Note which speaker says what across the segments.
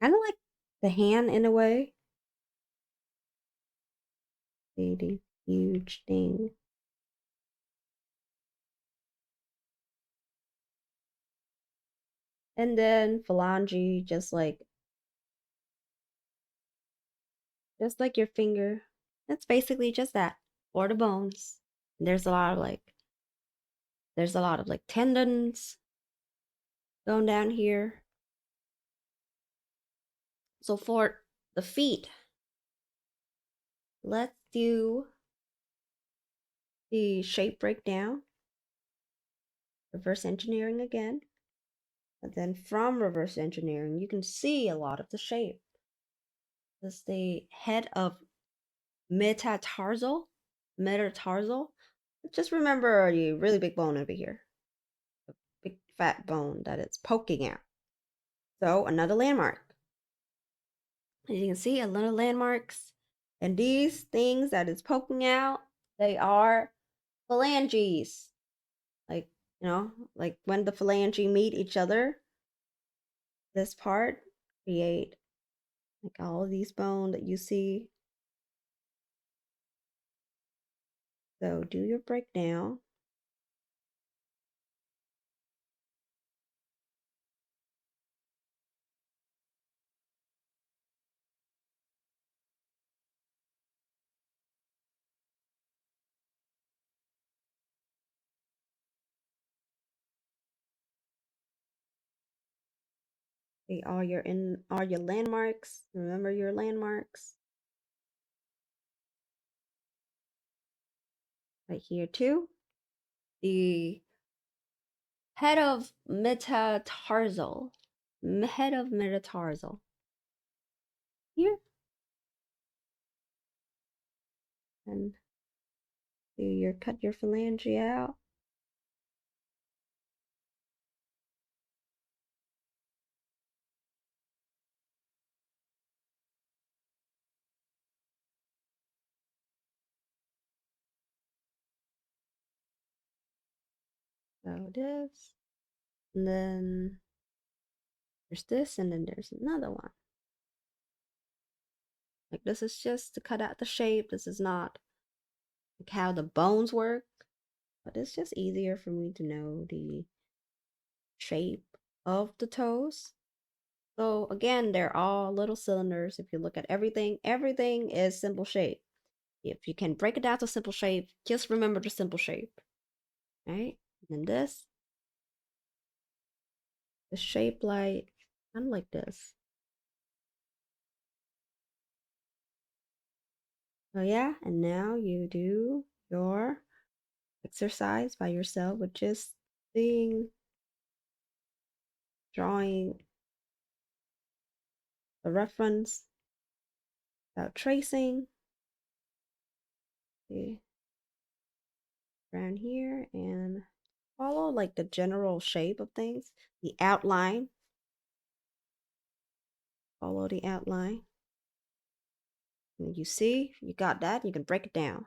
Speaker 1: Kind of like the hand in a way. The huge thing. And then phalange, just like your finger. That's basically just that. Or the bones. There's a lot of like tendons going down here. So for the feet, let's do the shape breakdown. Reverse engineering again. And then from reverse engineering, you can see a lot of the shape. This is the head of metatarsal. Metatarsal. Just remember the really big bone over here. A big fat bone that it's poking out. So another landmark. As you can see, a lot of landmarks. And these things that is poking out, they are phalanges. Like, like when the phalange meet each other, this part create like all of these bone that you see. So do your breakdown. Okay, all your landmarks. Remember your landmarks. Right here too. The head of metatarsal. Head of metatarsal. Here. And cut your phalange out. So this. And then there's this, and then there's another one. Like this is just to cut out the shape. This is not like how the bones work, but it's just easier for me to know the shape of the toes. So again, they're all little cylinders. If you look at everything, everything is simple shape. If you can break it down to simple shape, just remember the simple shape. Right? And then this, the shape like kind of like this. So yeah, and now you do your exercise by yourself with just seeing, drawing the reference without tracing. See, around here and follow like the general shape of things, the outline. Follow the outline. And you see, you got that, you can break it down.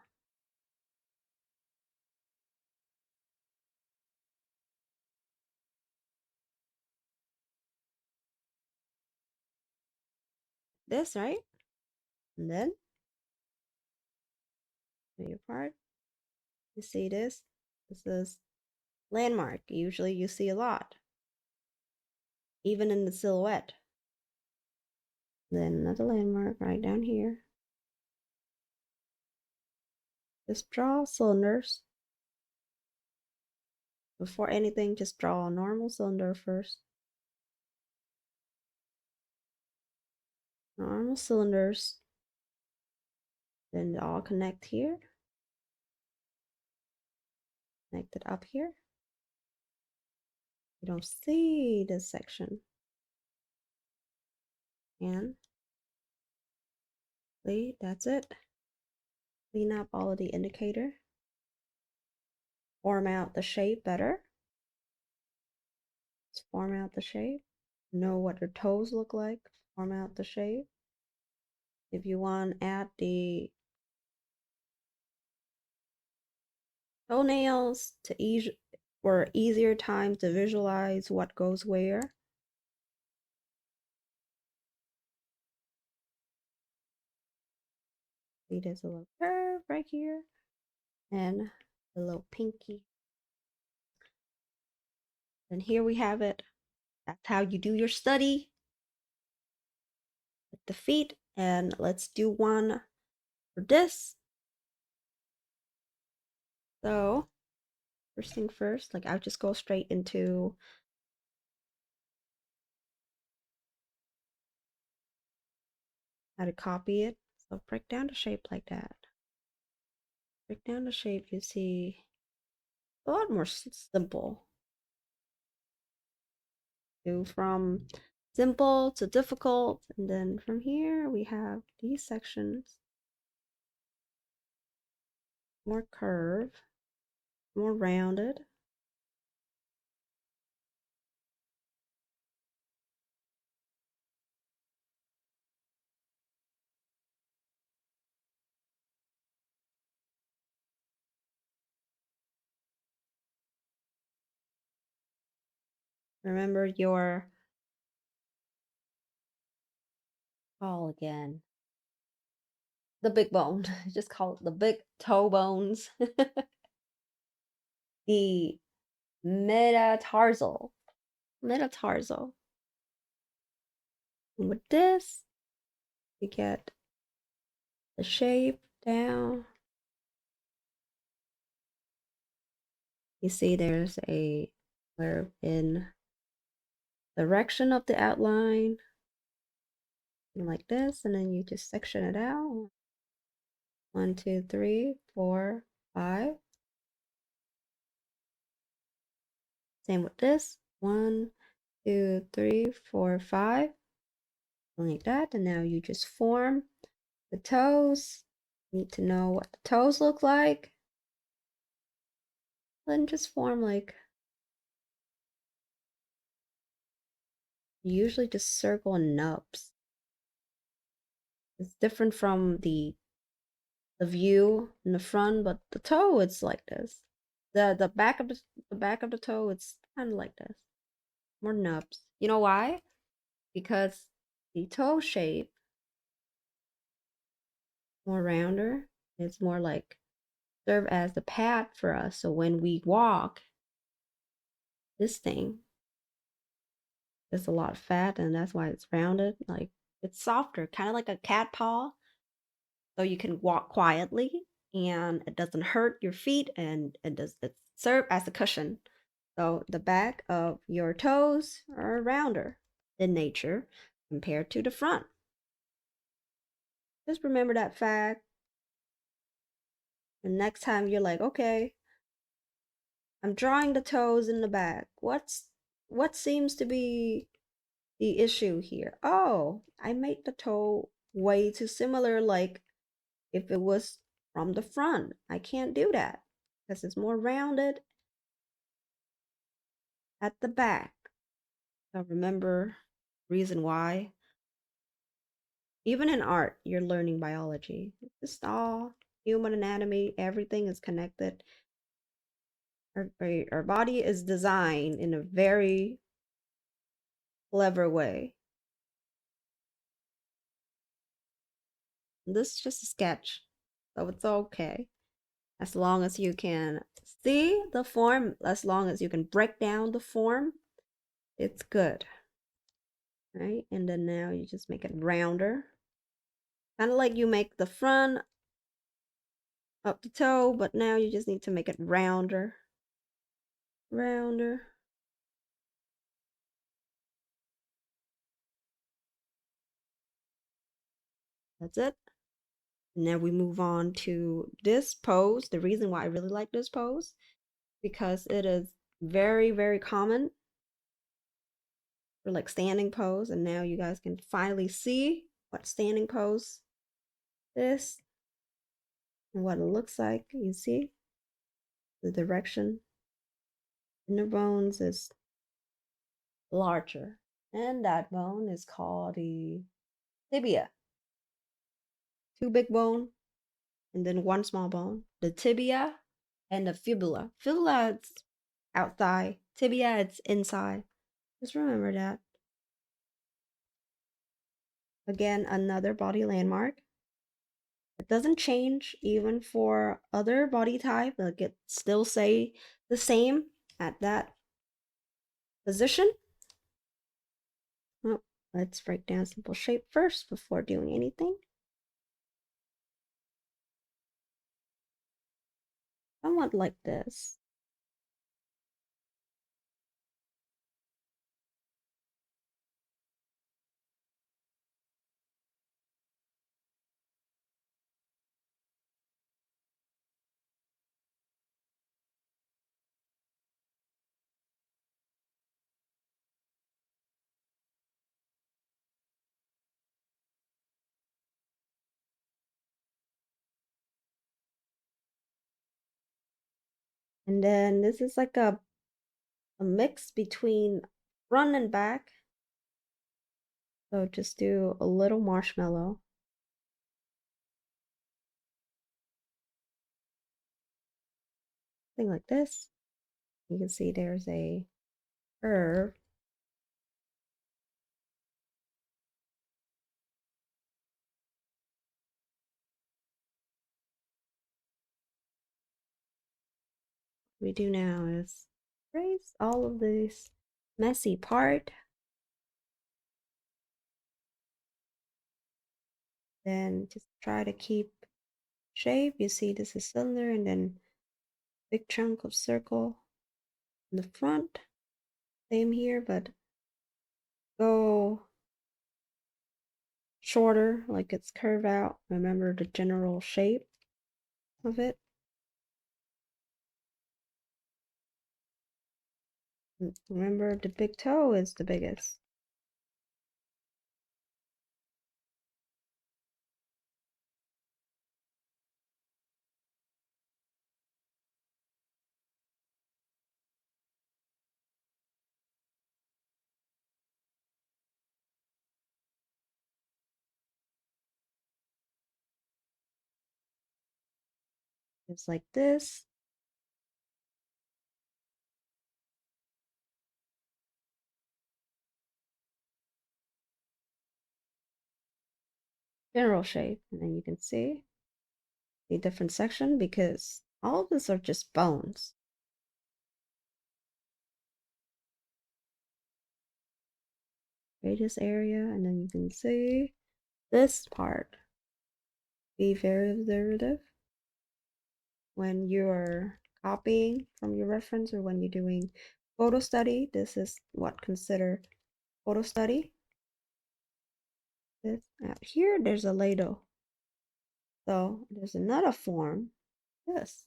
Speaker 1: This, right? And then your part. You see this? This is landmark. Usually you see a lot. Even in the silhouette. Then another landmark right down here. Just draw cylinders. Before anything, just draw a normal cylinder first. Normal cylinders. Then they all connect here. Connect it up here. You don't see this section. And see, that's it. Clean up all of the indicator. Form out the shape better. Just form out the shape. Know what your toes look like. Form out the shape. If you want to add the toenails to ease for easier time to visualize what goes where. See, there's a little curve right here and a little pinky. And here we have it. That's how you do your study with the feet. And let's do one for this. So first thing first, like I'll just go straight into how to copy it. So break down the shape like that. Break down the shape, you see a lot more simple. Do from simple to difficult, and then from here we have these sections, more curve, more rounded. Remember your call again. The big bone. Just call it the big toe bones. The metatarsal. Metatarsal. And with this, you get the shape down. You see there's a curve in direction of the outline. Like this, and then you just section it out. 1, 2, 3, 4, 5. Same with this. 1, 2, 3, 4, 5. Like that. And now you just form the toes. You need to know what the toes look like. Then just form like, you usually just circle nubs. It's different from the view in the front, but the toe it's like this. The back of the toe it's kind of like this. More nubs. You know why? Because the toe shape more rounder. It's more like serve as the pad for us. So when we walk, this thing there's a lot of fat, and that's why it's rounded. Like it's softer, kind of like a cat paw. So you can walk quietly, and it doesn't hurt your feet, and it serve as a cushion. So the back of your toes are rounder in nature compared to the front. Just remember that fact. And next time you're like, okay, I'm drawing the toes in the back. What seems to be the issue here? Oh, I made the toe way too similar, like if it was from the front. I can't do that because it's more rounded at the back. So remember reason why. Even in art, you're learning biology. It's just all human anatomy, everything is connected. Our body is designed in a very clever way. This is just a sketch, so it's okay. As long as you can see the form, as long as you can break down the form, it's good. Right? And then now you just make it rounder. Kind of like you make the front up the toe, but now you just need to make it rounder. Rounder. That's it. Now we move on to this pose. The reason why I really like this pose, because it is very, very common for like standing pose. And now you guys can finally see what standing pose is and what it looks like. You see the direction in the bones is larger. And that bone is called the tibia. Two big bone and then one small bone. The tibia and the fibula. Fibula it's outside. Tibia it's inside. Just remember that. Again, another body landmark. It doesn't change even for other body type. Like it still say the same at that position. Well, let's break down simple shape first before doing anything. Somewhat like this. And then this is like a mix between front and back. So just do a little marshmallow. Thing like this. You can see there's a curve. What we do now is erase all of this messy part. Then just try to keep shape. You see this is cylinder and then big chunk of circle in the front. Same here, but go shorter, like it's curved out. Remember the general shape of it. Remember the big toe is the biggest. Just like this. General shape. And then you can see the different section because all of this are just bones. Radius area, and then you can see this part. Be very observative when you're copying from your reference or when you're doing photo study. This is what considered photo study. This out here, there's a ladle. So there's another form. This.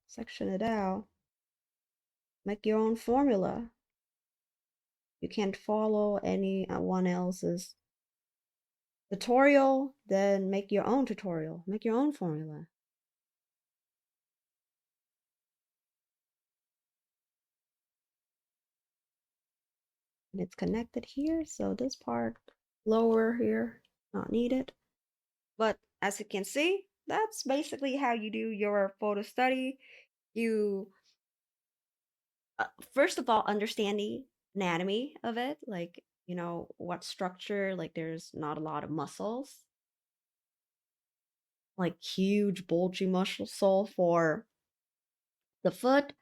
Speaker 1: Section it out. Make your own formula. You can't follow anyone else's tutorial, then make your own tutorial. Make your own formula. And it's connected here, so this part lower here, not needed. But as you can see, that's basically how you do your photo study. You first of all understand the anatomy of it, like what structure, like there's not a lot of muscles, like huge bulgy muscle for the foot.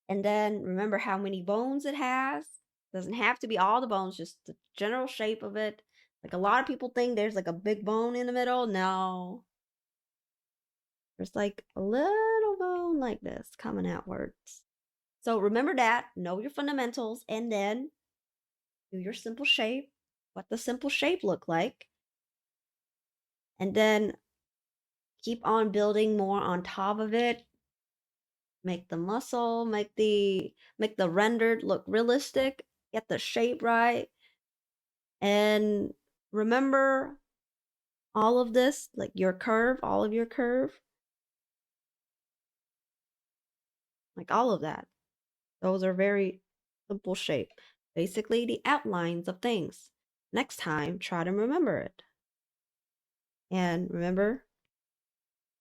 Speaker 1: And then remember how many bones it has. Doesn't have to be all the bones, just the general shape of it. Like a lot of people think there's like a big bone in the middle. No. There's like a little bone like this coming outwards. So remember that, know your fundamentals, and then do your simple shape, what the simple shape look like. And then keep on building more on top of it. Make the muscle, make the rendered look realistic, get the shape right. And remember all of this, like your curve, all of your curve, like all of that. Those are very simple shape. Basically the outlines of things. Next time, try to remember it. And remember,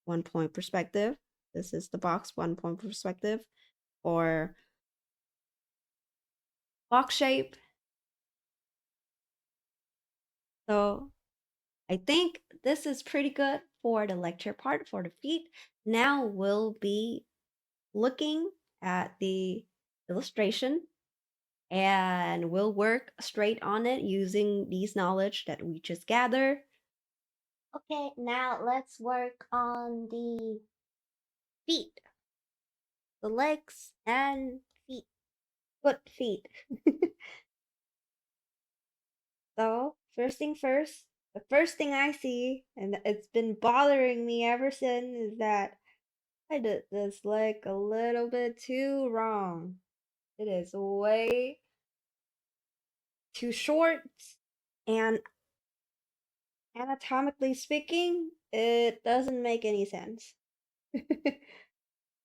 Speaker 1: 1 point perspective. This is the box 1 point perspective or box shape. So I think this is pretty good for the lecture part for the feet. Now we'll be looking at the illustration and we'll work straight on it using these knowledge that we just gathered. Okay, now let's work on the feet, the legs and feet, feet. So, first thing first, the first thing I see, and it's been bothering me ever since, is that I did this leg a little bit too wrong. It is way too short, and anatomically speaking, it doesn't make any sense.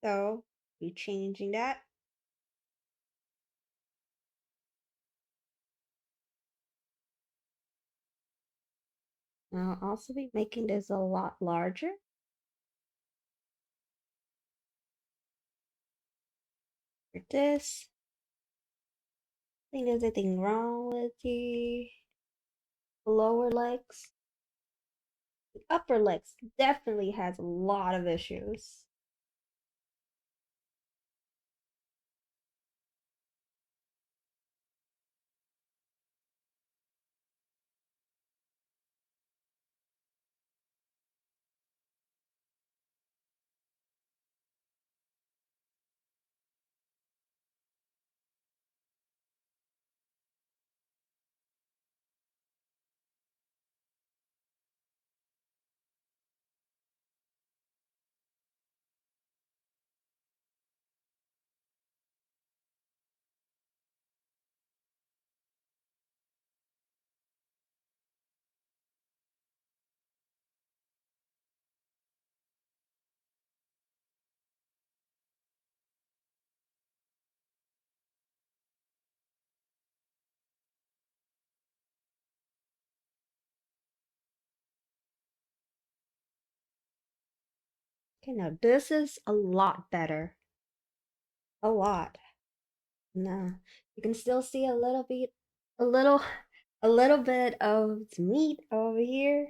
Speaker 1: So, be changing that. I'll also be making this a lot larger. For this, I think there's anything wrong with the lower legs. The upper legs definitely has a lot of issues. Okay, now this is a lot better. A lot. Now, you can still see a little bit, a little, a little bit of meat over here.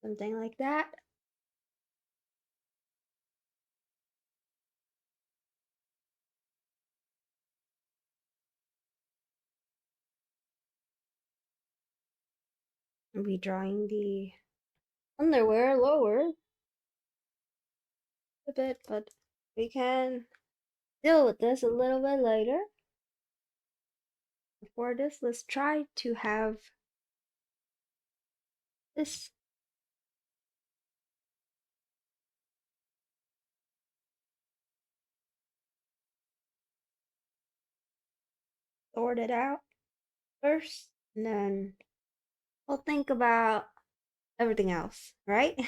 Speaker 1: Something like that. I'll be drawing the underwear lower a bit, but we can deal with this a little bit later. Before this, let's try to have this sorted out first, and then we'll think about everything else, right?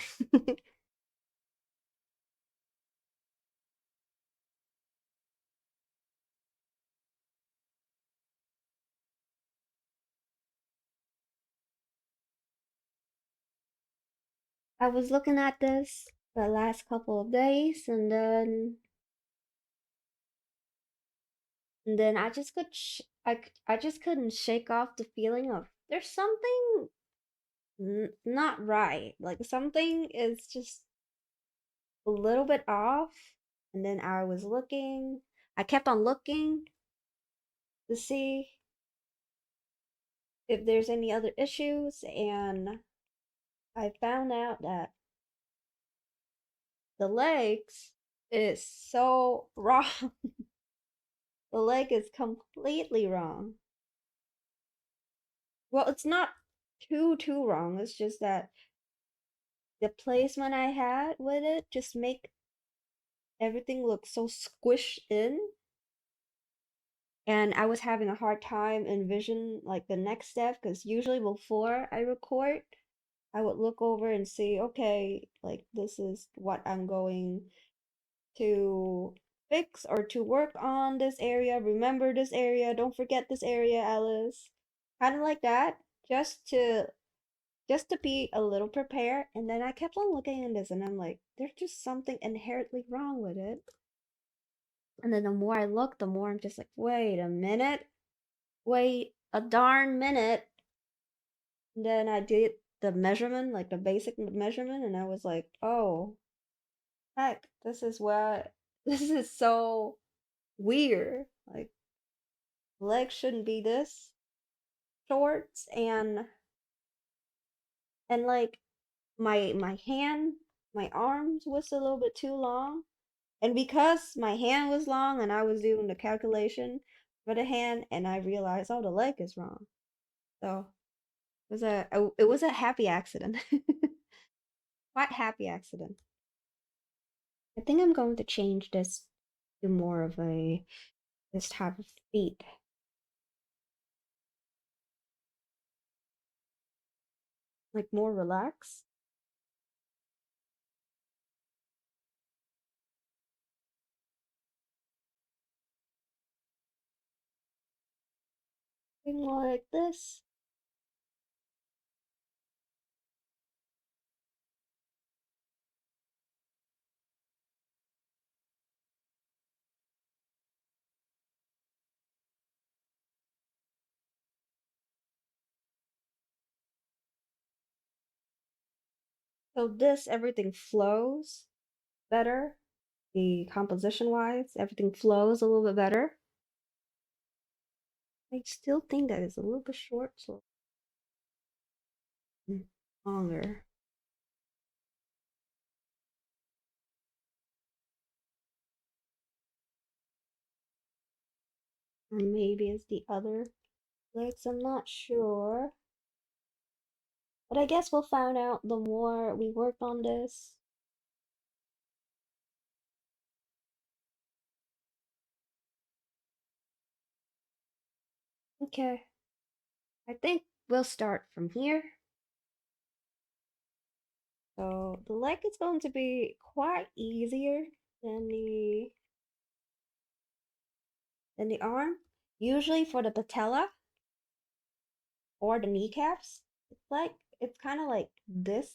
Speaker 1: I was looking at this the last couple of days, and then I just couldn't shake off the feeling of there's something not right. Like something is just a little bit off. And then I kept on looking to see if there's any other issues, and I found out that the legs is so wrong. The leg is completely wrong. Well, it's not too wrong. It's just that the placement I had with it just make everything look so squished in, and I was having a hard time envision like the next step because usually before I record, I would look over and see, okay, like this is what I'm going to fix or to work on this area. Remember this area. Don't forget this area, Alice. Kind of like that, just to just to be a little prepared. And then I kept on looking at this and I'm like, there's just something inherently wrong with it. And then the more I look, the more I'm just like, wait a minute, wait a darn minute. And then I did the measurement, like the basic measurement, and I was like, oh, heck, this is what, this is so weird. Like, legs shouldn't be this short, and like my hand, my arms was a little bit too long. And because my hand was long and I was doing the calculation for the hand and I realized, oh, the leg is wrong. So it was a happy accident. Quite happy accident. I think I'm going to change this to more of a this type of feet. Like more relaxed. Something like this. So this everything flows better. The composition wise, everything flows a little bit better. I still think that is a little bit short, so longer. Or maybe it's the other legs, I'm not sure. But I guess we'll find out the more we work on this. Okay, I think we'll start from here. So the leg is going to be quite easier than the arm. Usually for the patella or the kneecaps, it's kind of like this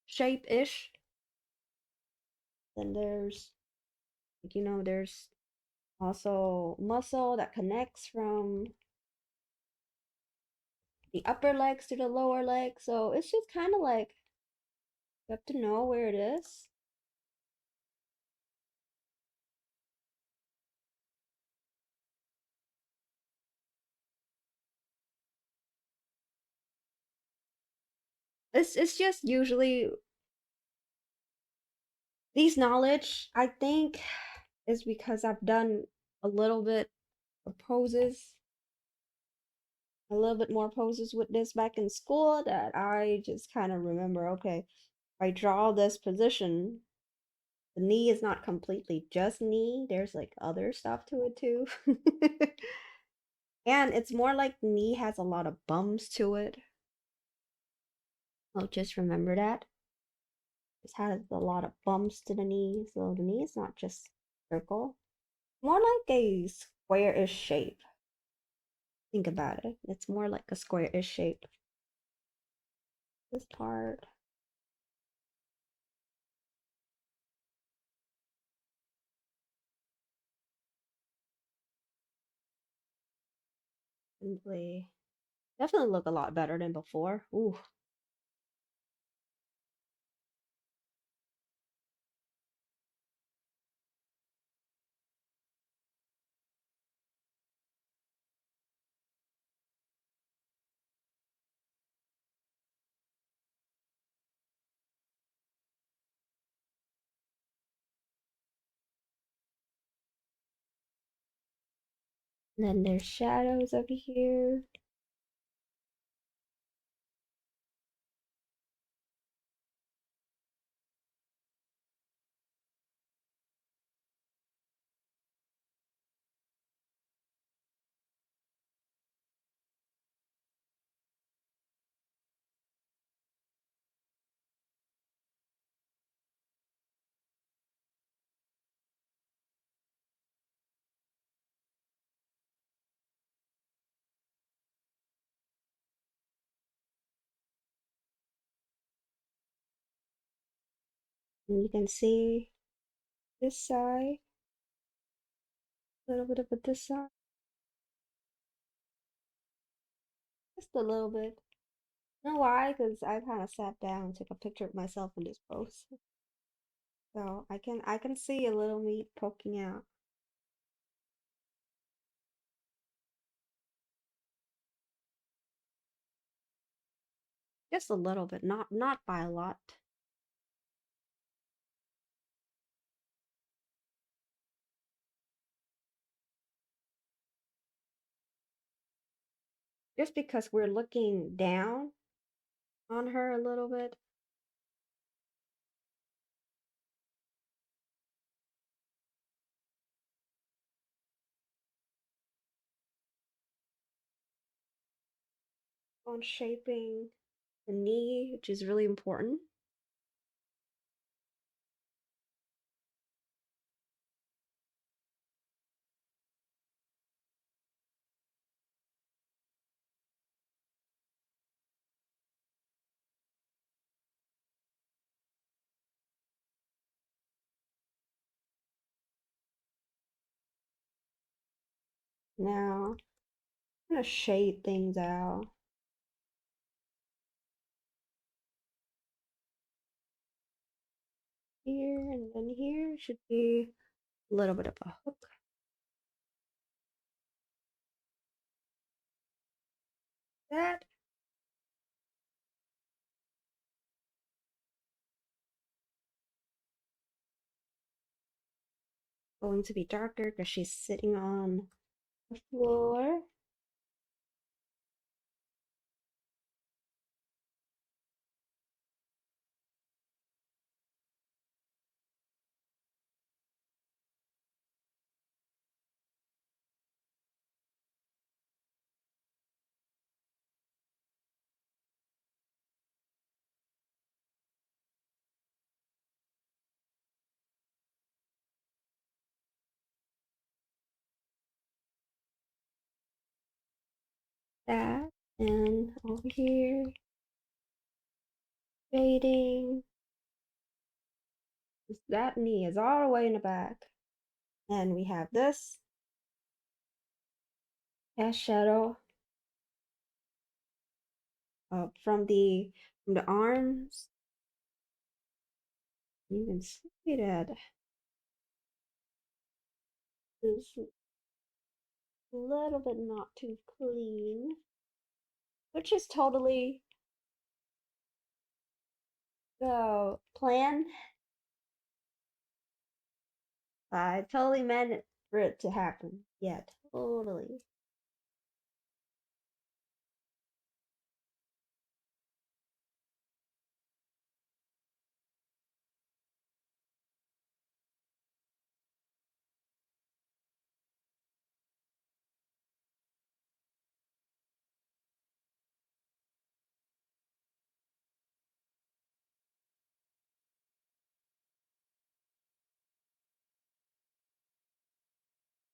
Speaker 1: shape-ish. Then there's there's also muscle that connects from the upper legs to the lower leg. So it's just kind of like you have to know where it is. It's just usually these knowledge, I think, is because I've done a little bit of poses, a little bit more poses with this back in school that I just kind of remember, okay, if I draw this position, the knee is not completely just knee. There's like other stuff to it too. And it's more like knee has a lot of bumps to it. Oh, just remember that. It has a lot of bumps to the knee, so the knee is not just circle. More like a square-ish shape. Think about it. It's more like a square-ish shape. This part. Simply definitely look a lot better than before. Ooh. And then there's shadows over here. And you can see this side, a little bit of it this side, just a little bit. You know why? Because I kind of sat down and took a picture of myself in this pose. So I can see a little meat poking out. Just a little bit, not by a lot. Just because we're looking down on her a little bit. On shaping the knee, which is really important. Now, I'm gonna shade things out. Here and then here should be a little bit of a hook. That going to be darker because she's sitting on the floor. That and over here, shading. That knee is all the way in the back. And we have this eyeshadow from the arms. You can see that is a little bit not too clean, which is totally the plan. I totally meant it for it to happen. Yeah, totally.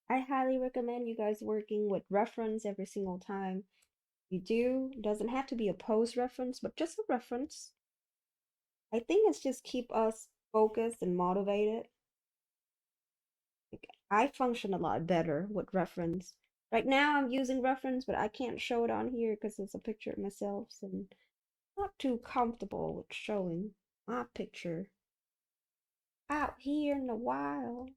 Speaker 1: I highly recommend you guys working with reference every single time you do. Doesn't have to be a pose reference, but just a reference. I think it's just keep us focused and motivated. Like, I function a lot better with reference. Right now I'm using reference, but I can't show it on here because it's a picture of myself and not too comfortable with showing my picture out here in the wild.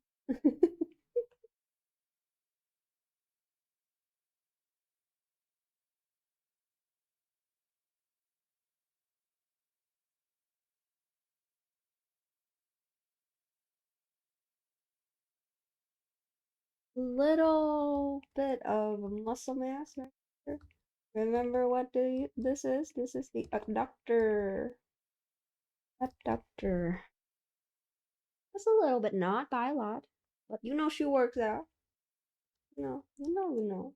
Speaker 1: Little bit of muscle mass right here. Remember what this is? This is the adductor. Adductor. Just a little bit, not by a lot, but you know she works out. You know.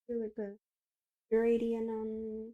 Speaker 1: Really good gradient on